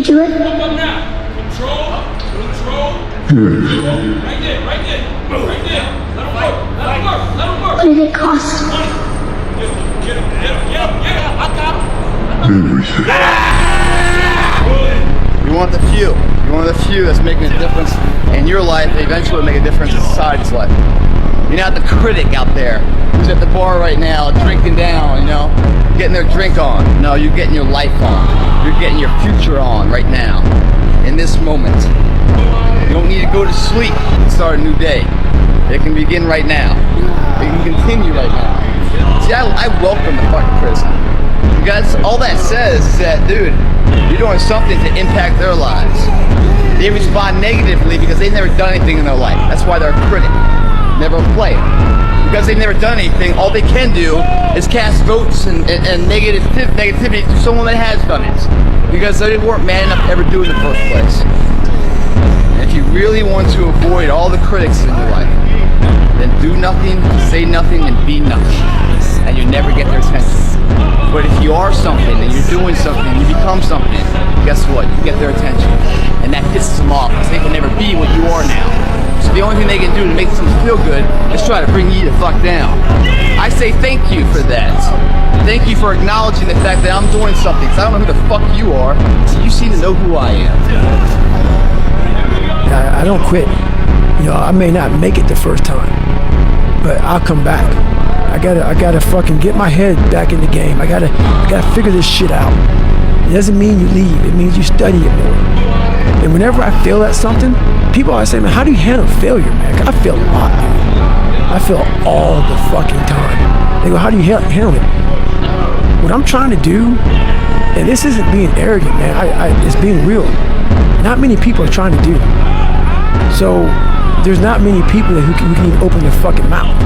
you do it? Look up now. Control. Right there. Right there. Let him work. What did it cost? Get him. I got him. Everything. You want the few. You want the few that's making a difference in your life, and eventually will make a difference in society's life. You're not the critic out there who's at the bar right now drinking down, getting their drink on. No, you're getting your life on. You're getting your future on right now, in this moment. You don't need to go to sleep and start a new day. It can begin right now. It can continue right now. See, I welcome the fucking criticism. Because all that says is that, dude, you're doing something to impact their lives. They respond negatively because they've never done anything in their life. That's why they're a critic, never a player. Because they've never done anything, all they can do is cast votes and negativity to someone that has done it. Because they weren't man enough to ever do it in the first place. And if you really want to avoid all the critics in your life, then do nothing, say nothing, and be nothing. And you never get their attention. But if you are something and you're doing something, you become something, guess what? You get their attention. And that pisses them off because they can never be what you are now. So the only thing they can do to make themselves feel good is try to bring you the fuck down. I say thank you for that. Thank you for acknowledging the fact that I'm doing something. Because I don't know who the fuck you are, so you seem to know who I am. I don't quit. I may not make it the first time, but I'll come back. I gotta fucking get my head back in the game. I gotta figure this shit out. It doesn't mean you leave. It means you study it more. And whenever I fail at something, people always say, man, how do you handle failure, man? I fail a lot, dude. I fail all the fucking time. They go, how do you handle it? What I'm trying to do, and this isn't being arrogant, man. It's being real. Not many people are trying to do. So there's not many people who can even open their fucking mouth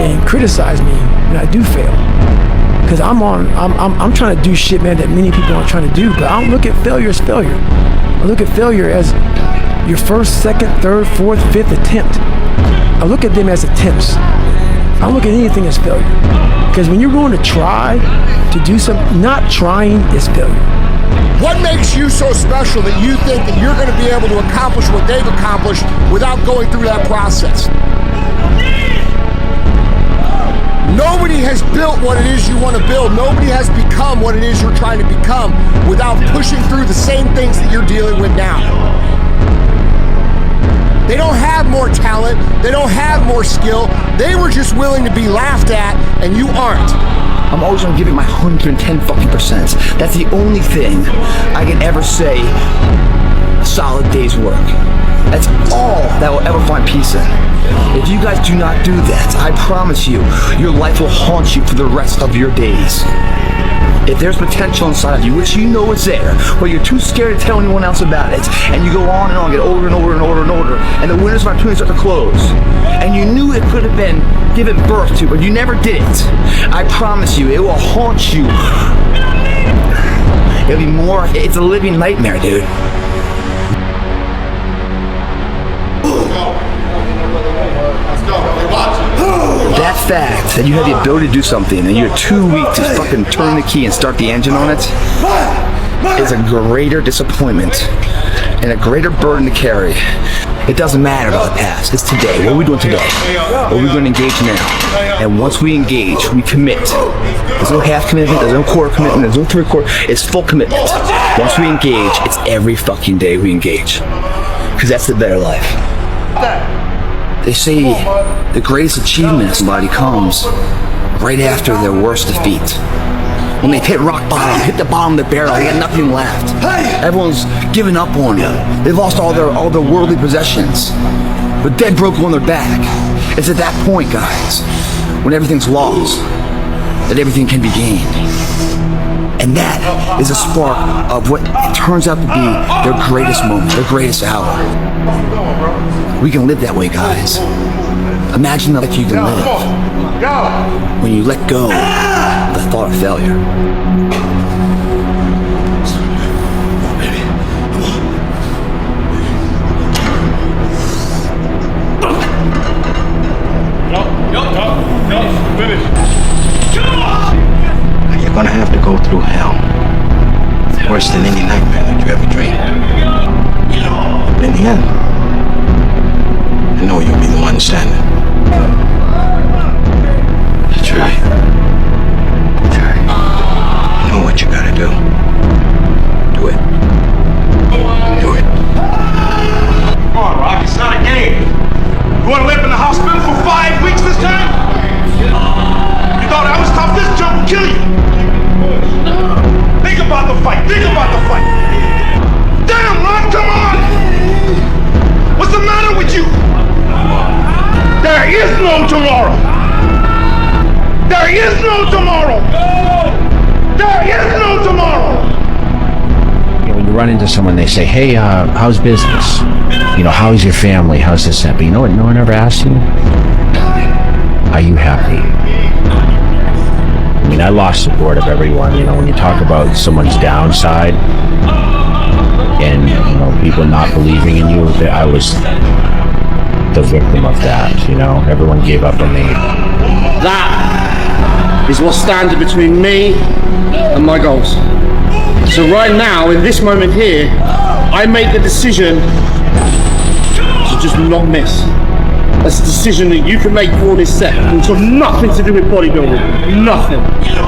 and criticize me when I do fail. Because I'm trying to do shit, man, that many people aren't trying to do. But I don't look at failure as failure. I look at failure as your first, second, third, fourth, fifth attempt. I look at them as attempts. I don't look at anything as failure. Because when you're going to try to do something, not trying is failure. What makes you so special that you think that you're going to be able to accomplish what they've accomplished without going through that process? Nobody has built what it is you want to build. Nobody has become what it is you're trying to become without pushing through the same things that you're dealing with now. They don't have more talent. They don't have more skill. They were just willing to be laughed at, and you aren't. I'm always gonna give it my 110 fucking %. That's the only thing I can ever say a solid day's work. That's all that will ever find peace in. If you guys do not do that, I promise you, your life will haunt you for the rest of your days. If there's potential inside of you, which you know is there, but you're too scared to tell anyone else about it, and you go on and on, get older and older and older and older, and the windows of opportunity start to close, and you knew it could have been given birth to, but you never did it, I promise you, it will haunt you. It'll be more, it's a living nightmare, dude. That fact that you have the ability to do something and you're too weak to fucking turn the key and start the engine on it is a greater disappointment and a greater burden to carry. It doesn't matter about the past. It's today. What are we doing today? What are we going to engage now? And once we engage, we commit. There's no half commitment, there's no quarter commitment, there's no third quarter. It's full commitment. Once we engage, it's every fucking day we engage. Because that's the better life. They say the greatest achievement of somebody comes right after their worst defeat. When they hit rock bottom, hit the bottom of the barrel, they got nothing left. Everyone's given up on them. They've lost all their worldly possessions. But dead broke on their back. It's at that point, guys, when everything's lost, that everything can be gained. And that is a spark of what turns out to be their greatest moment, their greatest hour. We can live that way, guys. Imagine the life you can live when you let go of the thought of failure. You're gonna have to go through hell. worse than any nightmare that you ever dreamed. In the end, I know you'll be the one standing. That's right. That's right. You know what you gotta do. Do it. Do it. Come on, Rock, it's not a game. You want to live in the hospital for 5 weeks this time? You thought I was tough? This jump will kill you. Think about the fight. Think about the fight. Damn, Rock, come on! What's the matter with you? There is no tomorrow. There is no tomorrow. There is no tomorrow. When you run into someone, they say, hey, how's business? How's your family? How's this, that? But you know what no one ever asks you? Are you happy? I mean, I lost support of everyone. When you talk about someone's downside and, people not believing in you, I was the victim of that, Everyone gave up on me. That is what stands between me and my goals. So right now, in this moment here, I made the decision to just not miss. That's a decision that you can make for this set. It's got nothing to do with bodybuilding, nothing.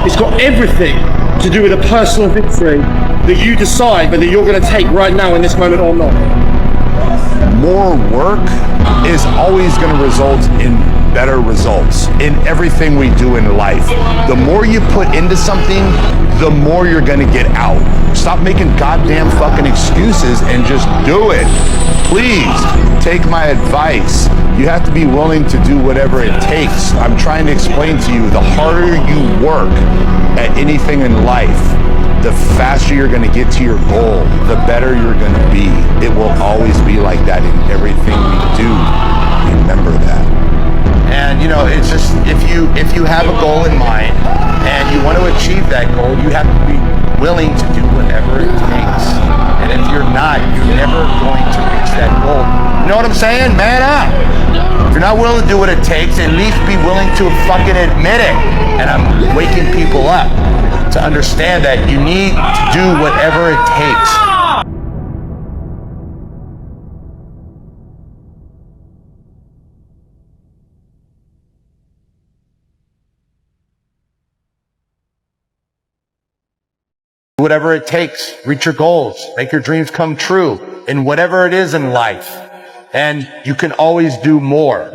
It's got everything to do with a personal victory that you decide whether you're going to take right now in this moment or not. More work is always going to result in better results in everything we do in life. The more you put into something, the more you're going to get out. Stop making goddamn fucking excuses and just do it. Please take my advice. You have to be willing to do whatever it takes. I'm trying to explain to you, the harder you work at anything in life, the faster you're going to get to your goal, the better you're going to be. It will always be like that in everything we do. Remember that. And it's just, if you have a goal in mind and you want to achieve that goal, you have to be willing to do whatever it takes. And if you're not, you're never going to reach that goal. You know what I'm saying? Man up. If you're not willing to do what it takes, at least be willing to fucking admit it. And I'm waking people up to understand that you need to do whatever it takes. Whatever it takes, reach your goals, make your dreams come true in whatever it is in life. And you can always do more.